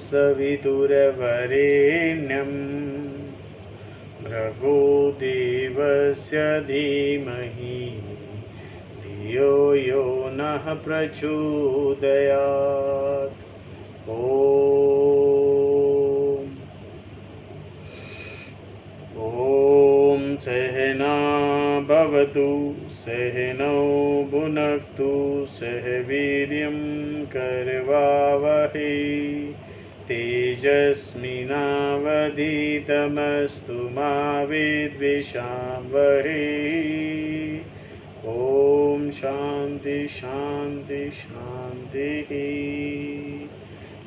तत्सवितुर्वरेण्यं भर्गो देवस्य धीमहि धियो यो नः प्रचोदयात्। ॐ सहना भवतु सहनौ भुनक्तु सह वीर्यं करवावहै तेजस्विनावधीतमस्तु मा विद्विषावहै। ॐ शान्ति शान्ति शान्तिः।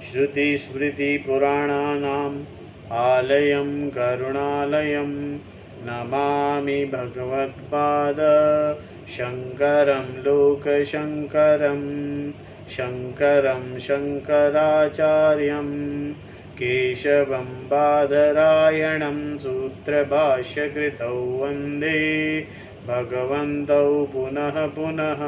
श्रुतिस्मृतिपुराणानाम् आलयं करुणालयं नमामि भगवत्पाद शङ्करं लोकशङ्करं शङ्करं शङ्कराचार्यं केशवं बादरायणं सूत्रभाष्यकृतौ वन्दे भगवन्तौ पुनः पुनः।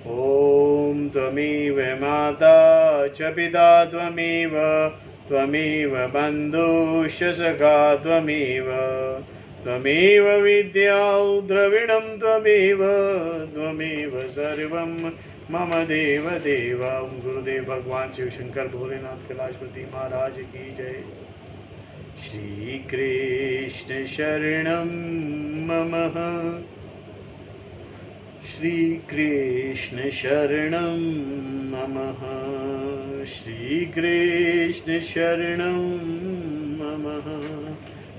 ॐ त्वमेव माता च पिता त्वमेव त्वमेव बन्धुश्च सखा त्वमेव त्वमेव विद्या द्रविणं त्वमेव त्वमेव सर्वं मम देव देव। गुरुदेव भगवान शिव शंकर भोलेनाथ कैलाशपति महाराज की जय। श्री कृष्ण शरणं मम श्री कृष्ण शरणं मम श्री कृष्ण शरणं मम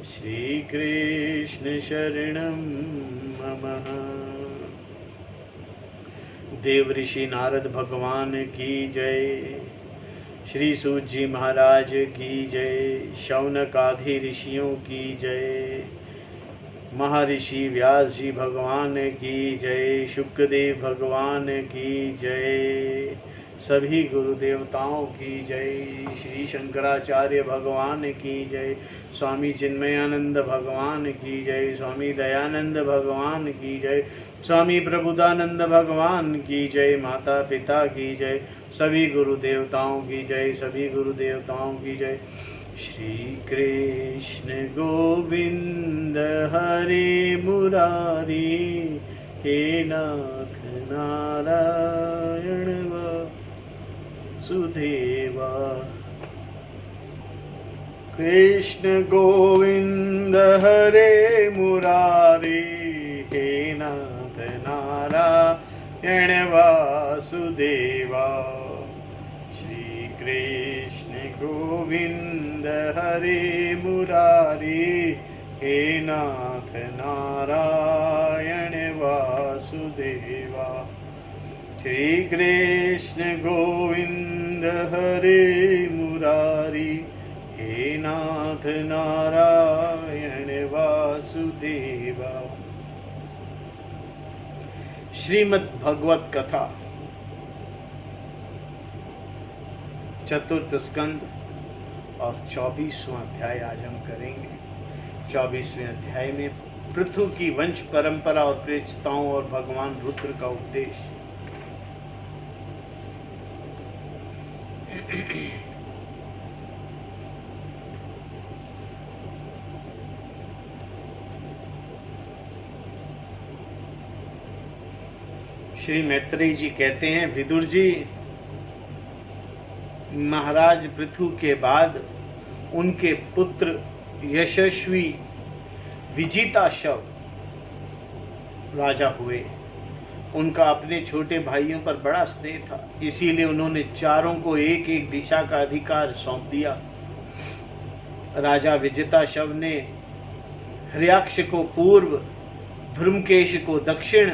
श्री कृष्ण शरणं मम। देव ऋषि नारद भगवान की जय। श्री सूत जी महाराज की जय। शौनक आदि ऋषियों की जय। महर्षि व्यास जी भगवान की जय। शुकदेव भगवान की जय। सभी गुरु देवताओं की जय। श्री शंकराचार्य भगवान की जय। स्वामी चिन्मयानंद भगवान की जय। स्वामी दयानंद भगवान की जय। स्वामी प्रबुद्धानंद भगवान की जय। माता पिता की जय। सभी गुरु देवताओं की जय। सभी गुरु देवताओं की जय। श्री कृष्ण गोविंद हरे मुरारी हे नाथ नारायण वासुदेवा। कृष्ण गोविंद हरे मुरारी हे नाथ नारायण वासुदेवा। श्री कृष्ण गोविंद हरे मुरारी हे नाथ नारायण वासुदेवा। श्री कृष्ण गोविंद हरे मुरारी हे नाथ नारायण वासुदेवा। श्रीमद् भगवत कथा चतुर्थ स्कंद और 24वां अध्याय आज हम करेंगे। 24वें अध्याय में पृथु की वंश परंपरा और प्रेषिताओं और भगवान रुद्र का उपदेश। श्री मैत्रेयी जी कहते हैं, विदुर जी, महाराज पृथु के बाद उनके पुत्र यशस्वी विजिताशव राजा हुए। उनका अपने छोटे भाइयों पर बड़ा स्नेह था, इसीलिए उन्होंने चारों को एक एक दिशा का अधिकार सौंप दिया। राजा विजिताशव ने हर्याक्ष को पूर्व, धर्मकेश को दक्षिण,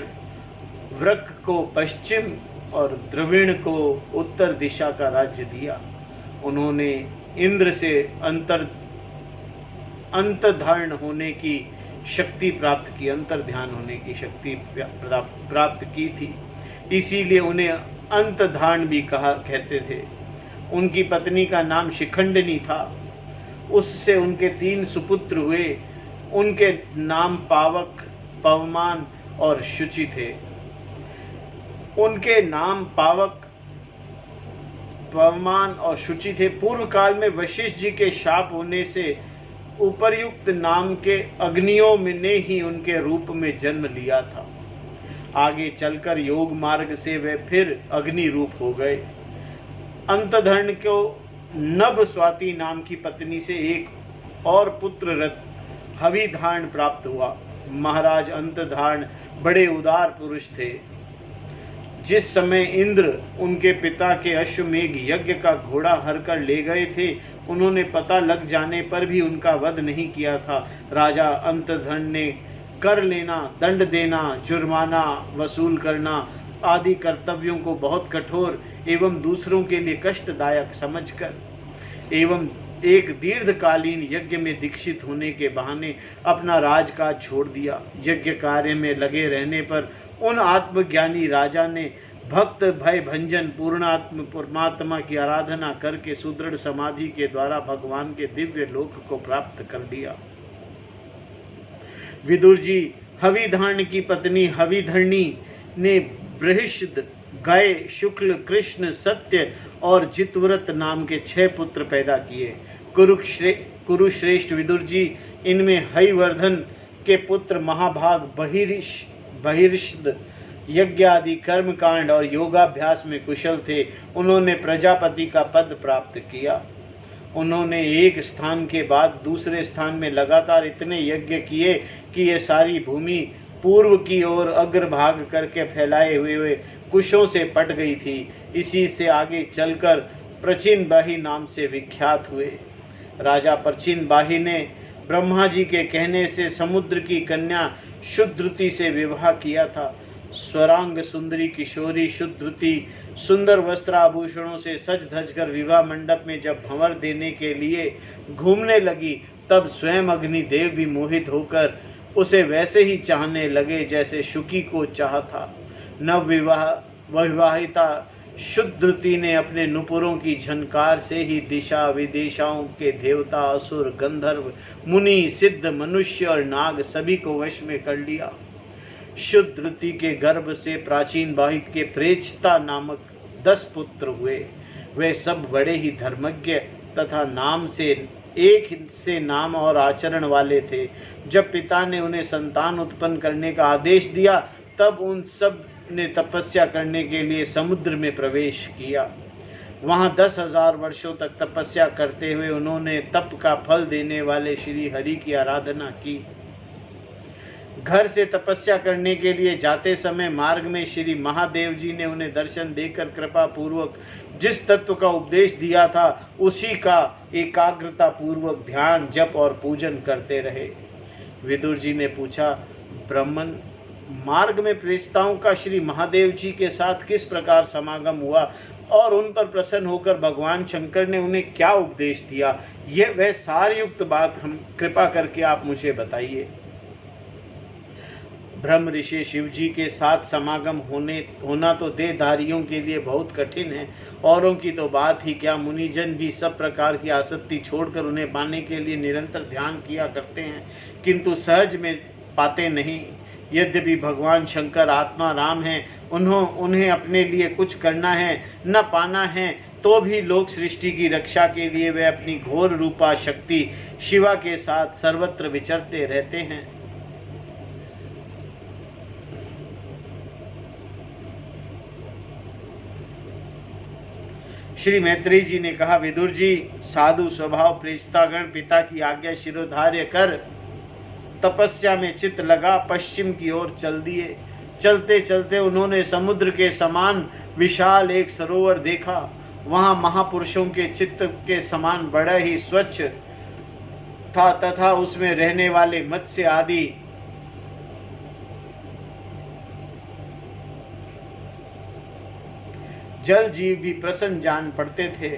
वृक को पश्चिम और द्रविण को उत्तर दिशा का राज्य दिया। उन्होंने इंद्र से अंतर्धान होने की शक्ति प्राप्त की, अंतर्ध्यान होने की शक्ति प्राप्त की थी, इसीलिए उन्हें अंतर्धान भी कहते थे। उनकी पत्नी का नाम शिखंडिनी था। उससे उनके 3 सुपुत्र हुए। उनके नाम पावक, पवमान और शुचि थे। उनके नाम पावक, पवमान और शुचि थे। पूर्व काल में वशिष्ठ जी के शाप होने से उपर्युक्त नाम के अग्नियों में ने ही उनके रूप में जन्म लिया था। आगे चलकर योग मार्ग से वे फिर अग्नि रूप हो गए। अंतधर्ण को नभ स्वाति नाम की पत्नी से एक और पुत्र हविधारण प्राप्त हुआ। महाराज अंतधारण बड़े उदार पुरुष थे। जिस समय इंद्र उनके पिता के अश्वमेघ यज्ञ का घोड़ा हर कर ले गए थे, उन्होंने पता लग जाने पर भी उनका वध नहीं किया था। राजा अंतधर्ण ने कर लेना, दंड देना, जुर्माना वसूल करना आदि कर्तव्यों को बहुत कठोर एवं दूसरों के लिए कष्टदायक समझकर एवं एक दीर्घकालीन यज्ञ में दीक्षित होने के बहाने अपना राजकाज छोड़ दिया। यज्ञ कार्य में लगे रहने पर उन आत्मज्ञानी राजा ने भक्त भय भंजन पूर्णात्म परमात्मा की आराधना करके सुदृढ़ समाधि के द्वारा भगवान के दिव्य लोक को प्राप्त कर लिया। विदुर जी हविधारण की पत्नी हविधरणी ने बृहस्पति, गय, शुक्ल, कृष्ण, सत्य और जितव्रत नाम के 6 पुत्र पैदा किए। कुरुश्रेष्ठ विदुर जी इनमें हयवर्धन के पुत्र महाभाग बहिर्षद यज्ञ आदि कर्म कांड और योगाभ्यास में कुशल थे। उन्होंने प्रजापति का पद प्राप्त किया। उन्होंने एक स्थान के बाद दूसरे स्थान में लगातार इतने यज्ञ किए कि ये सारी भूमि पूर्व की ओर अग्रभाग करके फैलाए हुए कुशों से पट गई थी। इसी से आगे चलकर प्रचिन बाही नाम से विख्यात हुए। राजा प्रचिन बाही ने ब्रह्मा जी के कहने से समुद्र की कन्या शुद्धृति से विवाह किया था। स्वरांग सुंदरी किशोरी शुद्धृति सुंदर वस्त्र आभूषणों से सज धज कर विवाह मंडप में जब भंवर देने के लिए घूमने लगी, तब स्वयं अग्निदेव भी मोहित होकर उसे वैसे ही चाहने लगे जैसे शुकी को चाहा था। विवाहिता शुद्धृति ने अपने नुपुरों की झनकार से ही दिशा विदेशाओं के देवता, असुर, गंधर्व, मुनि, सिद्ध, मनुष्य और नाग सभी को वश में कर लिया। शुद्धृति के गर्भ से प्राचीन बाही के प्रेक्षता नामक 10 पुत्र हुए। वे सब बड़े ही धर्मज्ञ तथा नाम से एक से नाम और आचरण वाले थे। जब पिता ने उन्हें संतान उत्पन्न करने का आदेश दिया, तब उन सब ने तपस्या करने के लिए समुद्र में प्रवेश किया। वहां 10,000 वर्षों तक तपस्या करते हुए उन्होंने तप का फल देने वाले श्री हरि की आराधना की। घर से तपस्या करने के लिए जाते समय मार्ग में श्री महादेव जी ने उन्हें दर्शन देकर कृपा पूर्वक जिस तत्व का उपदेश दिया था, उसी का एकाग्रता पूर्वक ध्यान, जप और पूजन करते रहे। विदुर जी ने पूछा, ब्राह्मण, मार्ग में प्रेषिताओं का श्री महादेव जी के साथ किस प्रकार समागम हुआ और उन पर प्रसन्न होकर भगवान शंकर ने उन्हें क्या उपदेश दिया? यह वह सारयुक्त बात हम कृपा करके आप मुझे बताइए। ब्रह्म ऋषि शिव जी के साथ समागम होना तो देहधारियों के लिए बहुत कठिन है। औरों की तो बात ही क्या, मुनिजन भी सब प्रकार की आसक्ति छोड़कर उन्हें पाने के लिए निरंतर ध्यान किया करते हैं, किंतु सहज में पाते नहीं। यद्यपि भगवान शंकर आत्मा राम हैं, उन्हें अपने लिए कुछ करना है न पाना है, तो भी लोक सृष्टि की रक्षा के लिए वे अपनी घोर रूपा शक्ति शिवा के साथ सर्वत्र विचरते रहते हैं। श्री मैत्रेय जी ने कहा, विदुर जी, साधु स्वभाव प्रेषितागण पिता की आज्ञा शिरोधार्य कर तपस्या में चित्त लगा पश्चिम की ओर चल दिए। चलते चलते उन्होंने समुद्र के समान विशाल एक सरोवर देखा। वहां महापुरुषों के चित्त के समान बड़ा ही स्वच्छ था तथा उसमें रहने वाले मत्स्य आदि जल जीव भी प्रसन्न जान पड़ते थे।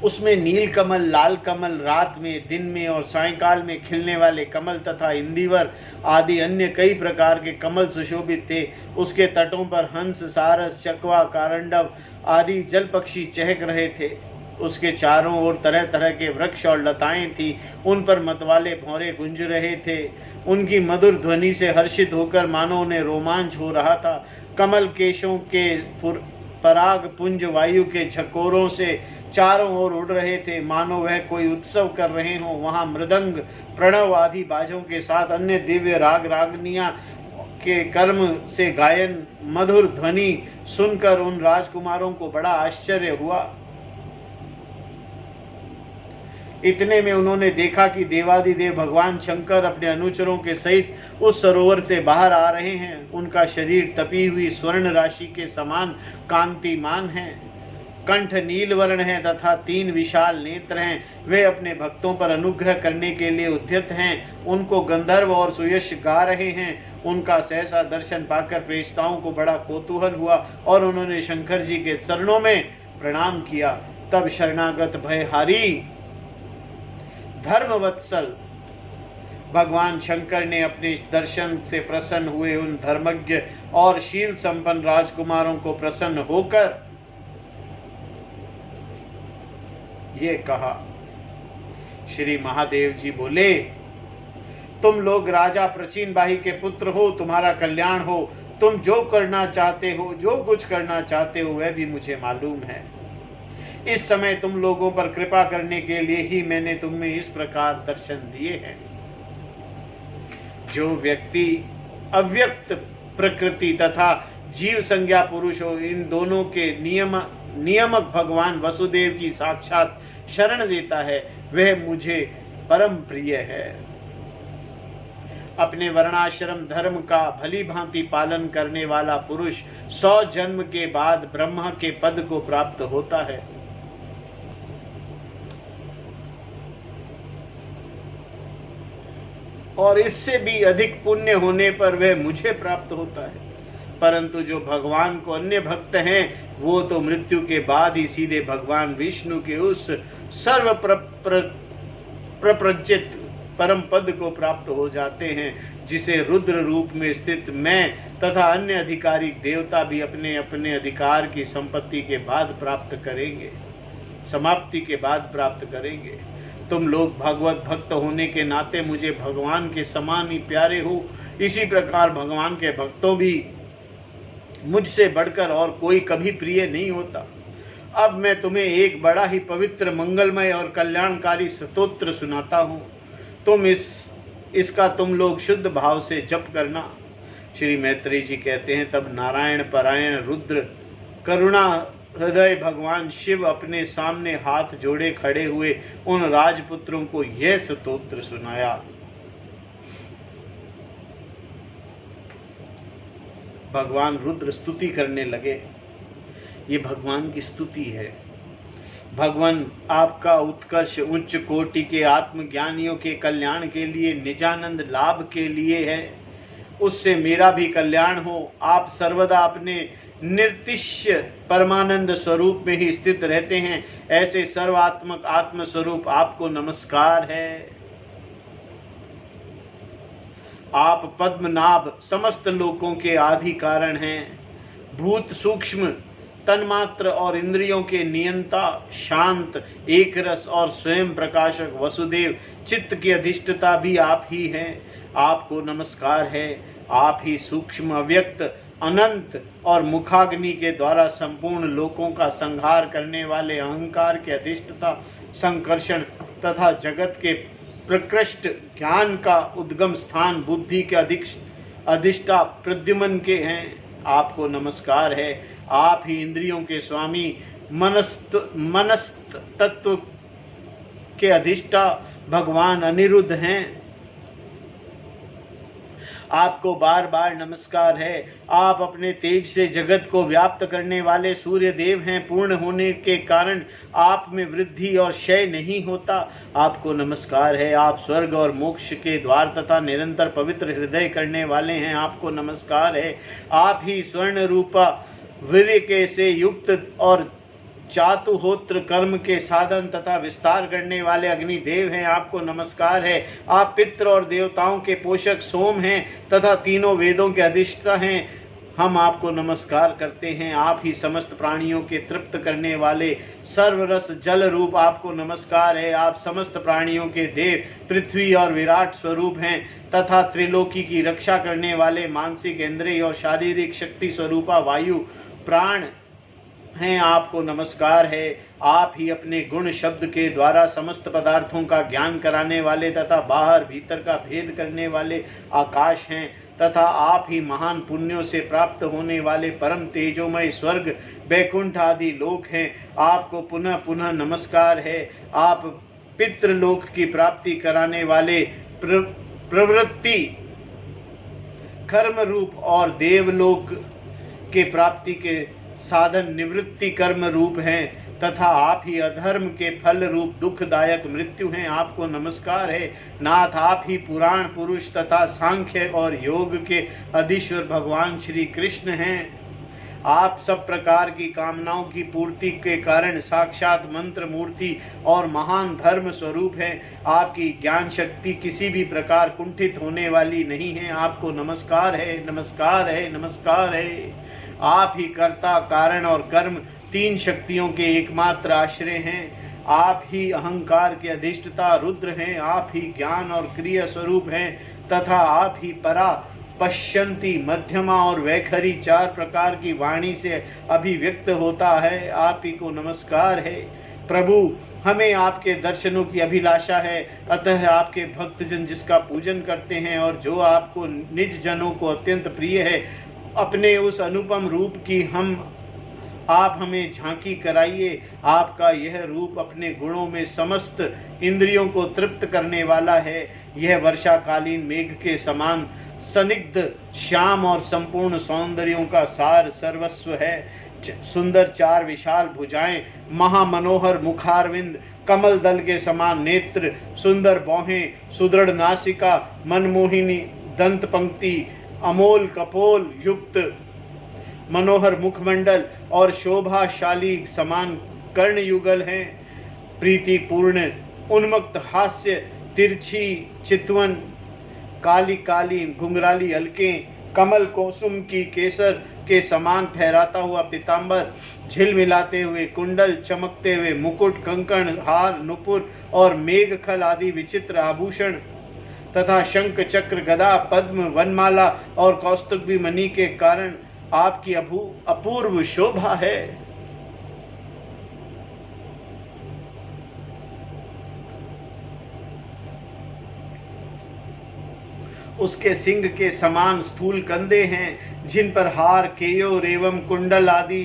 उसमें नील कमल, लाल कमल, रात में, दिन में और सायंकाल में खिलने वाले कमल तथा इंदिवर आदि अन्य कई प्रकार के कमल सुशोभित थे। उसके तटों पर हंस, सारस, चकवा, कारंडव आदि जल पक्षी चहक रहे थे। उसके चारों ओर तरह तरह के वृक्ष और लताएं थी, उन पर मतवाले भौरे गूंज रहे थे। उनकी मधुर ध्वनि से हर्षित होकर मानो उन्हें रोमांच हो रहा था। कमल केशों के पराग पुंज वायु के झकोरों से चारों ओर उड़ रहे थे, मानो वह कोई उत्सव कर रहे हों। वहां मृदंग, प्रणव आदि बाजों के साथ अन्य दिव्य राग रागनियां के कर्म से गायन मधुर ध्वनि सुनकर उन राजकुमारों को बड़ा आश्चर्य हुआ। इतने में उन्होंने देखा कि देवादिदेव भगवान शंकर अपने अनुचरों के सहित उस सरोवर से बाहर आ रहे हैं। उनका शरीर तपी हुई स्वर्ण राशि के समान कांतिमान है, कंठ नील वर्ण है तथा 3 विशाल नेत्र हैं। वे अपने भक्तों पर अनुग्रह करने के लिए उद्यत हैं। उनको गंधर्व और सुयश गा रहे हैं। उनका सहसा दर्शन पाकर प्रेषिताओं को बड़ा कौतूहल हुआ और उन्होंने शंकर जी के चरणों में प्रणाम किया। तब शरणागत भयहारी धर्मवत्सल भगवान शंकर ने अपने दर्शन से प्रसन्न हुए उन धर्मज्ञ और शील संपन्न राजकुमारों को प्रसन्न होकर ये कहा। श्री महादेव जी बोले, तुम लोग राजा प्रचीन बाही के पुत्र हो, तुम्हारा कल्याण हो। तुम जो करना चाहते हो, जो कुछ करना चाहते हो, वह भी मुझे मालूम है। इस समय तुम लोगों पर कृपा करने के लिए ही मैंने तुम्हें इस प्रकार दर्शन दिए हैं। जो व्यक्ति अव्यक्त प्रकृति तथा जीव संज्ञा पुरुष हो, इन दोनों के नियमक भगवान वसुदेव की साक्षात शरण देता है, वह मुझे परम प्रिय है। अपने वर्णाश्रम धर्म का भली भांति पालन करने वाला पुरुष 100 जन्म के बाद ब्रह्मा के पद को प्राप्त होता है। और इससे भी अधिक पुण्य होने पर वह मुझे प्राप्त होता है। परंतु जो भगवान को अन्य भक्त हैं, वो तो मृत्यु के बाद ही सीधे भगवान विष्णु के उस सर्व प्रप्रज्जित परम पद को प्राप्त हो जाते हैं, जिसे रुद्र रूप में स्थित मैं तथा अन्य अधिकारी देवता भी अपने अपने अधिकार की संपत्ति के बाद प्राप्त करेंगे, समाप्ति के बाद प्राप्त करेंगे। तुम लोग भगवत भक्त होने के नाते मुझे भगवान के समान ही प्यारे हो। इसी प्रकार भगवान के भक्तों भी मुझसे बढ़कर और कोई कभी प्रिय नहीं होता। अब मैं तुम्हें एक बड़ा ही पवित्र, मंगलमय और कल्याणकारी स्तोत्र सुनाता हूँ। इसका तुम लोग शुद्ध भाव से जप करना। श्री मैत्रेय जी कहते हैं, तब नारायण परायण रुद्र करुणा हृदय भगवान शिव अपने सामने हाथ जोड़े खड़े हुए उन राजपुत्रों को यह स्तोत्र सुनाया। भगवान रुद्र स्तुति करने लगे। ये भगवान की स्तुति है। भगवान आपका उत्कर्ष उच्च कोटि के आत्मज्ञानियों के कल्याण के लिए, निजानंद लाभ के लिए है। उससे मेरा भी कल्याण हो। आप सर्वदा अपने निर्तिश्य परमानंद स्वरूप में ही स्थित रहते हैं। ऐसे सर्वात्मक आत्म स्वरूप आपको नमस्कार है। आप पद्मनाभ समस्त लोकों के आदि कारण हैं। भूत सूक्ष्म तन्मात्र और इंद्रियों के नियंता, शांत, एक रस और स्वयं प्रकाशक वसुदेव चित्त की अधिष्ठता भी आप ही हैं। आपको नमस्कार है। आप ही सूक्ष्म, अव्यक्त, अनंत और मुखाग्नि के द्वारा संपूर्ण लोकों का संहार करने वाले अहंकार के अधिष्ठता, संकर्षण तथा जगत के प्रकृष्ट ज्ञान का उद्गम स्थान, बुद्धि के अधिष्ठा प्रद्युम्न के हैं। आपको नमस्कार है। आप ही इंद्रियों के स्वामी, मनस्त तत्व के अधिष्ठा भगवान अनिरुद्ध हैं। आपको बार बार नमस्कार है। आप अपने तेज से जगत को व्याप्त करने वाले सूर्य देव हैं। पूर्ण होने के कारण आप में वृद्धि और क्षय नहीं होता। आपको नमस्कार है। आप स्वर्ग और मोक्ष के द्वार तथा निरंतर पवित्र हृदय करने वाले हैं। आपको नमस्कार है। आप ही स्वर्ण रूपा वीर्य के से युक्त और चातुहोत्र कर्म के साधन तथा विस्तार करने वाले अग्निदेव हैं। आपको नमस्कार है। आप पितृ और देवताओं के पोषक सोम हैं तथा तीनों वेदों के अधिष्ठा हैं। हम आपको नमस्कार करते हैं। आप ही समस्त प्राणियों के तृप्त करने वाले सर्वरस जल रूप आपको नमस्कार है। आप समस्त प्राणियों के देव पृथ्वी और विराट स्वरूप हैं तथा त्रिलोकी की रक्षा करने वाले मानसिक, इंद्रिय और शारीरिक शक्ति स्वरूपा वायु प्राण हैं। आपको नमस्कार है। आप ही अपने गुण शब्द के द्वारा समस्त पदार्थों का ज्ञान कराने वाले तथा बाहर भीतर का भेद करने वाले आकाश हैं तथा आप ही महान पुण्यों से प्राप्त होने वाले परम तेजोमय स्वर्ग, बैकुंठ आदि लोक हैं। आपको पुनः पुनः नमस्कार है। आप पितृलोक की प्राप्ति कराने वाले प्रवृत्ति कर्म रूप और देवलोक के प्राप्ति के साधन निवृत्ति कर्म रूप हैं तथा आप ही अधर्म के फल रूप दुखदायक मृत्यु हैं। आपको नमस्कार है। नाथ, आप ही पुराण पुरुष तथा सांख्य और योग के अधीश्वर भगवान श्री कृष्ण हैं। आप सब प्रकार की कामनाओं की पूर्ति के कारण साक्षात मंत्र मूर्ति और महान धर्म स्वरूप हैं। आपकी ज्ञान शक्ति किसी भी प्रकार कुंठित होने वाली नहीं है। आपको नमस्कार है, नमस्कार है, नमस्कार है। आप ही कर्ता, कारण और कर्म तीन शक्तियों के एकमात्र आश्रय हैं। आप ही अहंकार के अधिष्ठता रुद्र हैं। आप ही ज्ञान और क्रिया स्वरूप हैं तथा आप ही परा, पश्यंती, मध्यमा और वैखरी चार प्रकार की वाणी से अभिव्यक्त होता है। आप ही को नमस्कार है। प्रभु, हमें आपके दर्शनों की अभिलाषा है, अतः आपके भक्तजन जिसका पूजन करते हैं और जो आपको निज जनों को अत्यंत प्रिय है, अपने उस अनुपम रूप की आप हमें झांकी कराइए। आपका यह रूप अपने गुणों में समस्त इंद्रियों को तृप्त करने वाला है। यह वर्षाकालीन मेघ के समान सनिग्ध, श्याम और संपूर्ण सौंदर्यों का सार सर्वस्व है। सुंदर चार विशाल भुजाएं, महामनोहर मुखारविंद, कमल दल के समान नेत्र, सुंदर बाहें, सुदृढ़ नासिका, मनमोहिनी दंत पंक्ति, अमोल कपोल युक्त मनोहर मुखमंडल और शोभाशाली समान कर्ण युगल हैं। प्रीतिपूर्ण उन्मुक्त हास्य, तिरछी चितवन, काली काली घुंघराली अलकें, कमल कोसुम की केसर के समान फहराता हुआ पीतांबर, झिलमिलाते हुए कुंडल, चमकते हुए मुकुट, कंकण, हार, नुपुर और मेघखल आदि विचित्र आभूषण तथा शंख, चक्र, गदा, पद्म, वनमाला और कौस्तुभ मणि के कारण आपकी अपूर्व शोभा है। उसके सिंह के समान स्थूल कंधे हैं जिन पर हार, केयोर एवं कुंडल आदि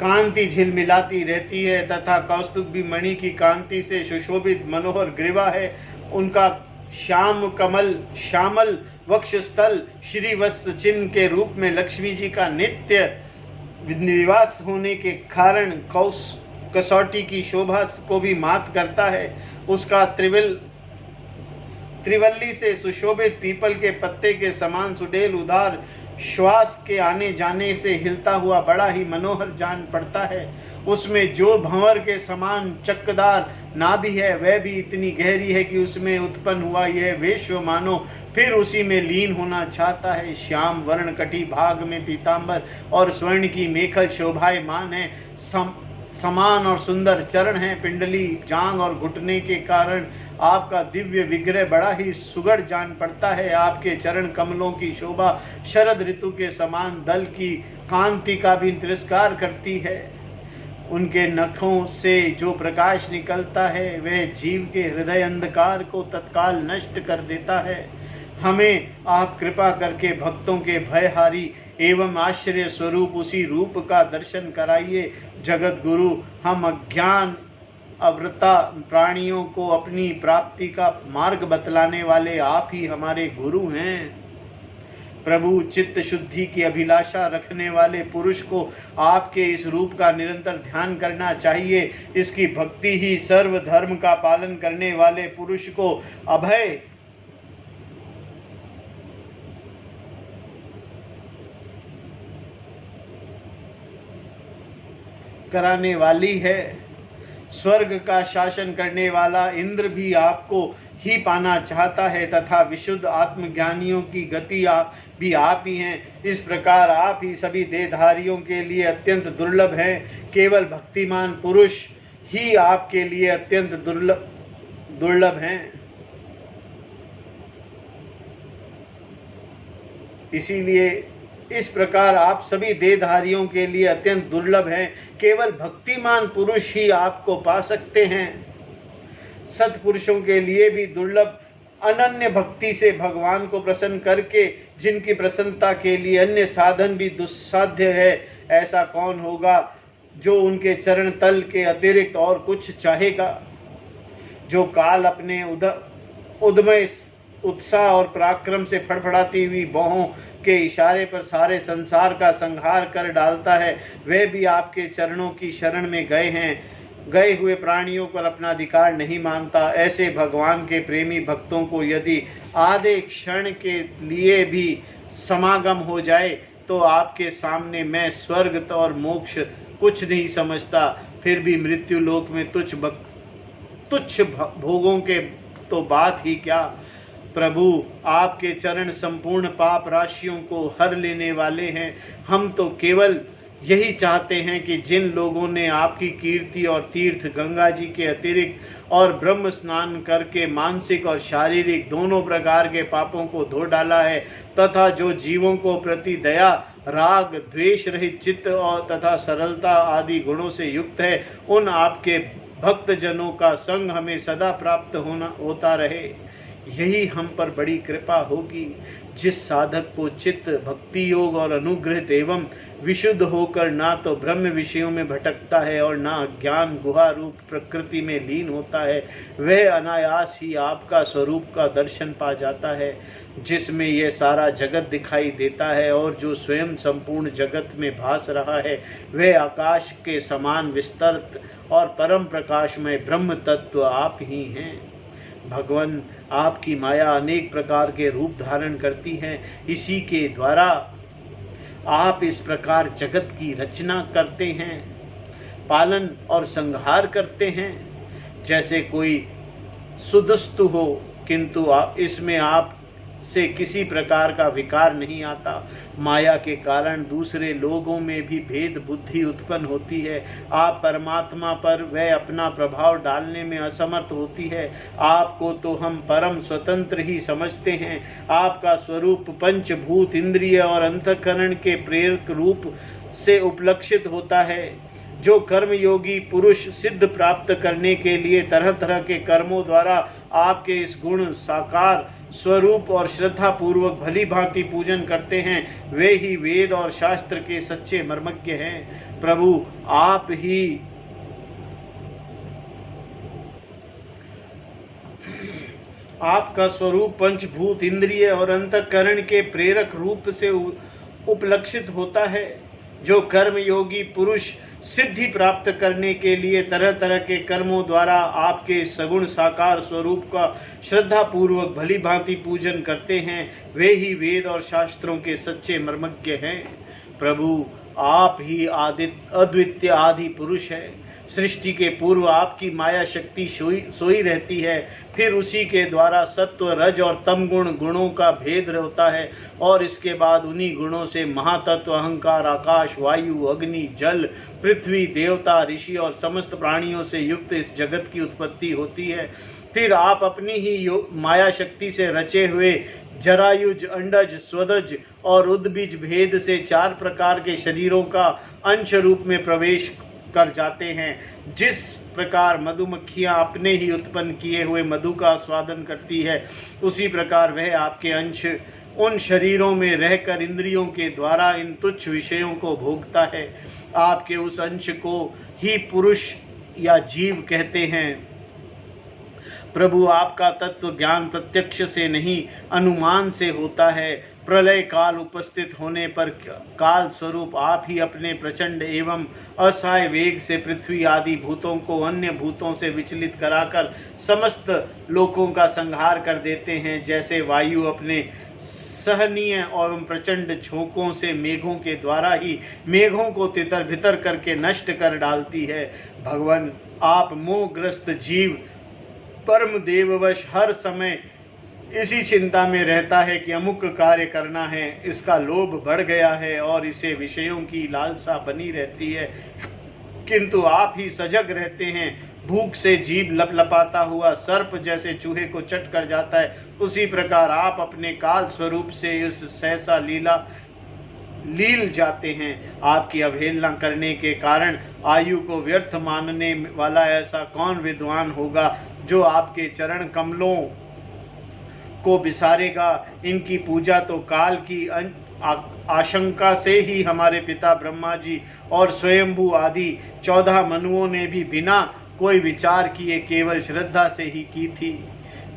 कांति झिलमिलाती रहती है तथा कौस्तुभ मणि की कांति से सुशोभित मनोहर ग्रीवा है। उनका श्यामल वक्षस्थल श्रीवत्स चिन्ह के रूप में लक्ष्मी जी का नित्य निवास होने के कारण कसौटी की शोभा को भी मात करता है। उसका त्रिवल्ली से सुशोभित पीपल के पत्ते के समान सुडेल उदार श्वास के आने जाने से हिलता हुआ बड़ा ही मनोहर जान पड़ता है। उसमें जो भंवर के समान चक्कदार नाभि है वह भी इतनी गहरी है कि उसमें उत्पन्न हुआ यह विश्व मानो फिर उसी में लीन होना चाहता है। श्याम वर्ण कटी भाग में पीतांबर और स्वर्ण की मेखल शोभायमान है। समान और सुंदर चरण हैं। पिंडली, जांग और घुटने के कारण आपका दिव्य विग्रह बड़ा ही सुगढ़ जान पड़ता है। आपके चरण कमलों की शोभा शरद ऋतु के समान दल की कांति का भी तिरस्कार करती है। उनके नखों से जो प्रकाश निकलता है वह जीव के हृदय अंधकार को तत्काल नष्ट कर देता है। हमें आप कृपा करके भक्तों के भयहारी एवं आश्चर्य स्वरूप उसी रूप का दर्शन कराइए। जगत गुरु, हम अज्ञान अवृता प्राणियों को अपनी प्राप्ति का मार्ग बतलाने वाले आप ही हमारे गुरु हैं। प्रभु, चित्त शुद्धि की अभिलाषा रखने वाले पुरुष को आपके इस रूप का निरंतर ध्यान करना चाहिए। इसकी भक्ति ही सर्व धर्म का पालन करने वाले पुरुष को अभय कराने वाली है। स्वर्ग का शासन करने वाला इंद्र भी आपको ही पाना चाहता है तथा विशुद्ध आत्मज्ञानियों की गति भी आप ही हैं। इस प्रकार आप ही सभी देहधारियों के लिए अत्यंत दुर्लभ हैं। केवल भक्तिमान पुरुष ही आपके लिए अत्यंत दुर्लभ हैं। इसीलिए इस प्रकार आप सभी देहधारियों के लिए अत्यंत दुर्लभ हैं। केवल भक्तिमान पुरुष ही आपको पा सकते हैं। सत्पुरुषों के लिए भी दुर्लभ अनन्य भक्ति से भगवान को प्रसन्न करके जिनकी प्रसन्नता के लिए अन्य साधन भी दुस्साध्य है, ऐसा कौन होगा जो उनके चरण तल के अतिरिक्त और कुछ चाहेगा। जो काल अपने उदमय उत्साह और पराक्रम से फड़फड़ाती हुई बाहों के इशारे पर सारे संसार का संहार कर डालता है, वे भी आपके चरणों की शरण में गए हुए प्राणियों पर अपना अधिकार नहीं मानता। ऐसे भगवान के प्रेमी भक्तों को यदि आधे क्षण के लिए भी समागम हो जाए तो आपके सामने मैं स्वर्ग और मोक्ष कुछ नहीं समझता। फिर भी मृत्यु लोक में तुच्छ भोगों के तो बात ही क्या। प्रभु आपके चरण संपूर्ण पाप राशियों को हर लेने वाले हैं। हम तो केवल यही चाहते हैं कि जिन लोगों ने आपकी कीर्ति और तीर्थ गंगा जी के अतिरिक्त और ब्रह्म स्नान करके मानसिक और शारीरिक दोनों प्रकार के पापों को धो डाला है तथा जो जीवों को प्रति दया, राग, द्वेष रहित चित्त और तथा सरलता आदि गुणों से युक्त है, उन आपके भक्त जनों का संग हमें सदा प्राप्त होता रहे। यही हम पर बड़ी कृपा होगी। जिस साधक को चित्त भक्ति योग और अनुग्रहित एवं विशुद्ध होकर ना तो ब्रह्म विषयों में भटकता है और ना ज्ञान गुहा रूप प्रकृति में लीन होता है, वह अनायास ही आपका स्वरूप का दर्शन पा जाता है, जिसमें यह सारा जगत दिखाई देता है और जो स्वयं संपूर्ण जगत में भास रहा है, वह आकाश के समान विस्तृत और परम प्रकाशमय ब्रह्म तत्व आप ही हैं। भगवान आपकी माया अनेक प्रकार के रूप धारण करती है। इसी के द्वारा आप इस प्रकार जगत की रचना करते हैं, पालन और संहार करते हैं। जैसे कोई सुदस्तु हो किंतु इसमें आप से किसी प्रकार का विकार नहीं आता। माया के कारण दूसरे लोगों में भी भेद बुद्धि उत्पन्न होती है। आप परमात्मा पर वह अपना प्रभाव डालने में असमर्थ होती है। आपको तो हम परम स्वतंत्र ही समझते हैं। आपका स्वरूप पंचभूत इंद्रिय और अंतःकरण के प्रेरक रूप से उपलक्षित होता है। जो कर्म योगी पुरुष सिद्ध प्राप्त करने के लिए तरह तरह के कर्मों द्वारा आपके इस गुण साकार स्वरूप और श्रद्धा पूर्वक भली भांति पूजन करते हैं, वे ही वेद और शास्त्र के सच्चे मर्मज्ञ हैं। प्रभु आप ही आपका स्वरूप पंचभूत इंद्रिय और अंतःकरण के प्रेरक रूप से उपलक्षित होता है। जो कर्म योगी पुरुष सिद्धि प्राप्त करने के लिए तरह तरह के कर्मों द्वारा आपके सगुण साकार स्वरूप का श्रद्धा पूर्वक भली भांति पूजन करते हैं, वे ही वेद और शास्त्रों के सच्चे मर्मज्ञ हैं। प्रभु आप ही अद्वितीय आदि पुरुष है। सृष्टि के पूर्व आपकी माया शक्ति सोई रहती है, फिर उसी के द्वारा सत्व रज और तम गुणों का भेद होता है और इसके बाद उन्हीं गुणों से महातत्व अहंकार आकाश वायु अग्नि जल पृथ्वी देवता ऋषि और समस्त प्राणियों से युक्त इस जगत की उत्पत्ति होती है। फिर आप अपनी ही माया शक्ति से रचे हुए जरायुज अंडज स्वदज और उद्बीज भेद से 4 प्रकार के शरीरों का अंश रूप में प्रवेश कर जाते हैं। जिस प्रकार मधुमक्खियां अपने ही उत्पन्न किए हुए मधु का स्वादन करती है, उसी प्रकार वह आपके अंश उन शरीरों में रहकर इंद्रियों के द्वारा इन तुच्छ विषयों को भोगता है। आपके उस अंश को ही पुरुष या जीव कहते हैं। प्रभु आपका तत्व ज्ञान प्रत्यक्ष से नहीं अनुमान से होता है। प्रलय काल उपस्थित होने पर काल स्वरूप आप ही अपने प्रचंड एवं असहाय वेग से पृथ्वी आदि भूतों को अन्य भूतों से विचलित कराकर समस्त लोकों का संहार कर देते हैं। जैसे वायु अपने सहनीय एवं प्रचंड झोंकों से मेघों के द्वारा ही मेघों को तितर भितर करके नष्ट कर डालती है। भगवान आप मोहग्रस्त जीव परम देववश हर समय इसी चिंता में रहता है कि अमुक कार्य करना है, इसका लोभ बढ़ गया है और इसे विषयों की लालसा बनी रहती है, किंतु आप ही सजग रहते हैं। भूख से जीभ लपलपाता हुआ सर्प जैसे चूहे को चट कर जाता है, उसी प्रकार आप अपने काल स्वरूप से इस सहसा लील जाते हैं। आपकी अवहेलना करने के कारण आयु को व्यर्थ मानने वाला ऐसा कौन विद्वान होगा जो आपके चरण कमलों को बिसारेगा। इनकी पूजा तो काल की आशंका से ही हमारे पिता ब्रह्मा जी और स्वयंभू आदि 14 मनुओं ने भी बिना कोई विचार किए केवल श्रद्धा से ही की थी।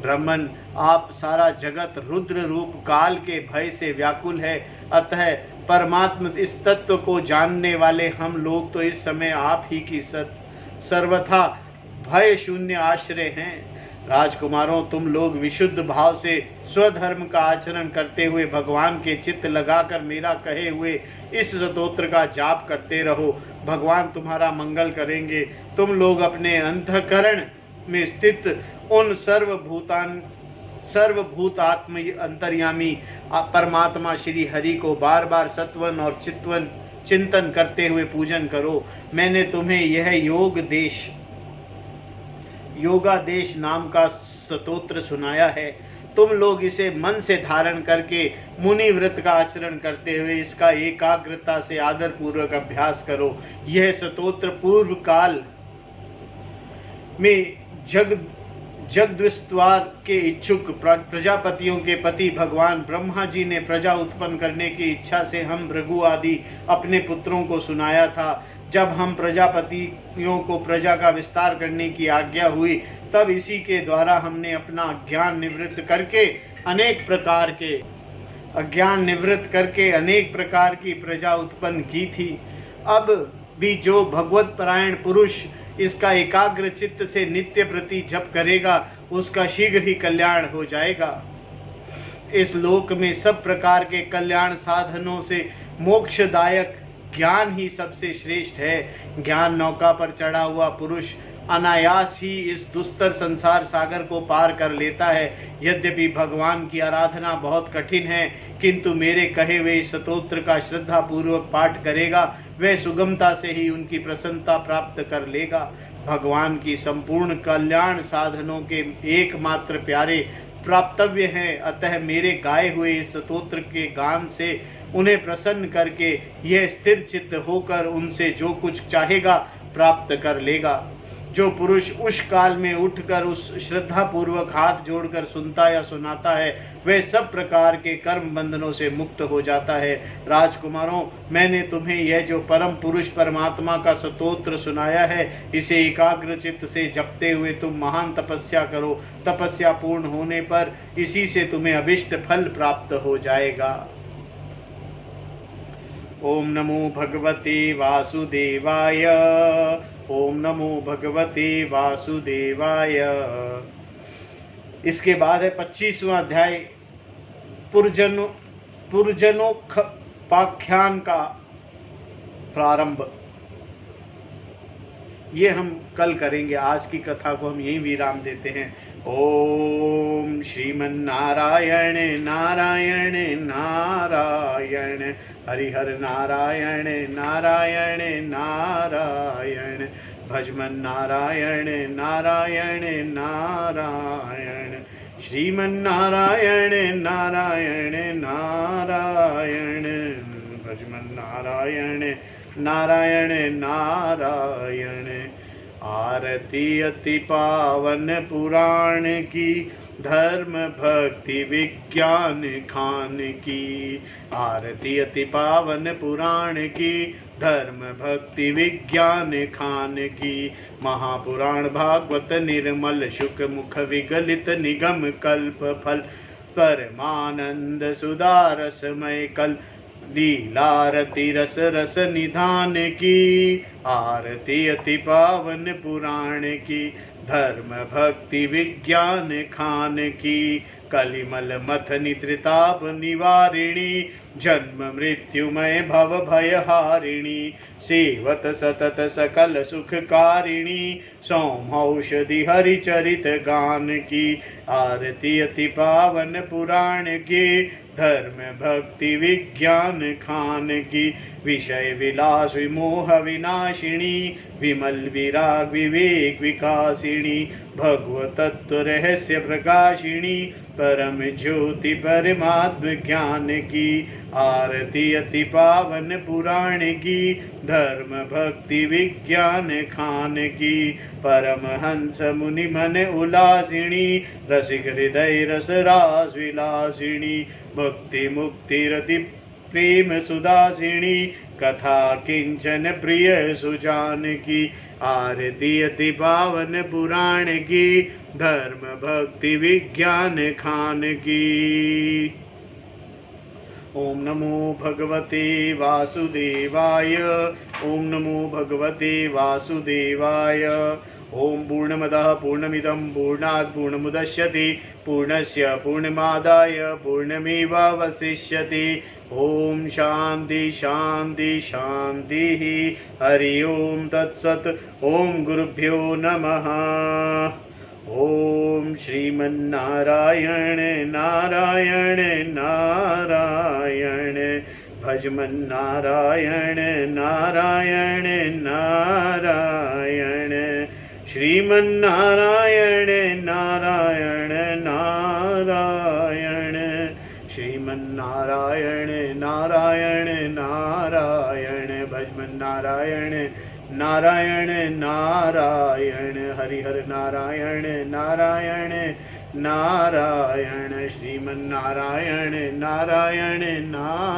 ब्रह्मन, आप सारा जगत रुद्र रूप काल के भय से व्याकुल है, अतः परमात्म इस तत्व को जानने वाले हम लोग तो इस समय आप ही की सर्वथा भय शून्य आश्रय हैं। राजकुमारों, तुम लोग विशुद्ध भाव से स्वधर्म का आचरण करते हुए भगवान के चित्त लगाकर मेरा कहे हुए इस स्तोत्र का जाप करते रहो। भगवान तुम्हारा मंगल करेंगे। तुम लोग अपने अंतःकरण में स्थित उन सर्वभूतात्म अंतर्यामी परमात्मा श्री हरि को बार बार सत्वन और चिंतन करते हुए पूजन करो। मैंने तुम्हें यह योगादेश नाम का स्तोत्र सुनाया है। तुम लोग इसे मन से धारण करके मुनि व्रत का आचरण करते हुए इसका एकाग्रता से आदर पूर्वक अभ्यास करो। यह स्तोत्र पूर्व काल में जगद्विस्तार के इच्छुक प्रजापतियों के पति भगवान ब्रह्मा जी ने प्रजा उत्पन्न करने की इच्छा से हम भृगु आदि अपने पुत्रों को सुनाया था। जब हम प्रजापतियों को प्रजा का विस्तार करने की आज्ञा हुई, तब इसी के द्वारा हमने अपना अज्ञान निवृत्त करके अनेक प्रकार की प्रजा उत्पन्न की थी। अब भी जो भगवत परायण पुरुष इसका एकाग्र चित्त से नित्य प्रति जप करेगा, उसका शीघ्र ही कल्याण हो जाएगा। इस लोक में सब प्रकार के कल्याण साधनों से मोक्षदायक ज्ञान ही सबसे श्रेष्ठ है। ज्ञान नौका पर चढ़ा हुआ पुरुष अनायास ही इस दुस्तर संसार सागर को पार कर लेता है। यद्यपि भगवान की आराधना बहुत कठिन है, किंतु मेरे कहे हुए इस स्तोत्र का श्रद्धा पूर्वक पाठ करेगा, वह सुगमता से ही उनकी प्रसन्नता प्राप्त कर लेगा। भगवान की संपूर्ण कल्याण साधनों के एकमात्र प्यारे प्राप्तव्य हैं, अतः मेरे गाए हुए इस स्तोत्र के गान से उन्हें प्रसन्न करके यह स्थिर चित्त होकर उनसे जो कुछ चाहेगा प्राप्त कर लेगा। जो पुरुष उस काल में उठकर उस श्रद्धा पूर्वक हाथ जोड़कर सुनता या सुनाता है, वह सब प्रकार के कर्म बंधनों से मुक्त हो जाता है। राजकुमारों, मैंने तुम्हें यह जो परम पुरुष परमात्मा का स्तोत्र सुनाया है, इसे एकाग्र चित्त से जपते हुए तुम महान तपस्या करो। तपस्या पूर्ण होने पर इसी से तुम्हें अभिष्ट फल प्राप्त हो जाएगा। ओम नमो भगवते वासुदेवाय। ओम नमो भगवते वासुदेवाय। इसके बाद है 25वां अध्याय पुरजनोपाख्यान का प्रारंभ। ये हम कल करेंगे। आज की कथा को हम यहीं विराम देते हैं। ओम श्रीमन्नारायण नारायण नारायण, हरिहर नारायण नारायण नारायण, भजमन नारायण नारायण नारायण, श्रीमन्नारायण नारायण नारायण, भजमन नारायण नारायण नारायण। आरती अति पावन पुराण की, धर्म भक्ति विज्ञान खान की। आरती अति पावन पुराण की, धर्म भक्ति विज्ञान खान की। महापुराण भागवत निर्मल शुक मुख विगलित निगम कल्प फल, परमानंद सुधारसमय कल लीलारती रस रस निधान की। आरती अति पावन पुराण की, धर्म भक्ति विज्ञान खान की। कलिमल मथनि त्रिताप निवारिणी जन्म मृत्युमय भव भयहारिणी सेवत सतत सकल सुखकारिणी सौमौषधि हरिचरित गान की आरती अति पावन पुराण के धर्म भक्ति विज्ञान खान की विषय विलास विमोह विनाशिनी विमल विराग विवेक विकासिनी भगवत तत्व रहस्य प्रकाशिनी परम ज्योति परमात्म ज्ञान की आरती अति पावन पुराण की धर्म भक्ति विज्ञान खान की परमहंस मुनि मन उल्लासिनी रसिक हृदय रस रास विलासिनी भक्ति मुक्ति रति प्रेम सुदासिनी कथा किंचन प्रिय सुजान की आरती अति पावन पुराण की धर्म भक्ति विज्ञान खान की। ओम नमो भगवते वासुदेवाय। ओम नमो भगवते वासुदेवाय। ओम पूर्णमदः पूर्णमिदं पूर्णात् पूर्णमुदच्यते पूर्णस्य पूर्णमादाय पूर्णमेवावशिष्यते। ओम शांति शांति शांति। हरि ओम तत्सत्। ओम गुरुभ्यो नमः। ओम श्रीमन्नारायण नारायण नारायण भजमन नारायण नारायण नारायण श्रीमन्नारायण नारायण नारायण श्रीमन्नारायण नारायण नारायण भजमन नारायण नारायण नारायण हरिहर नारायण नारायण नारायण श्रीमन्नारायण नारायण नारायण।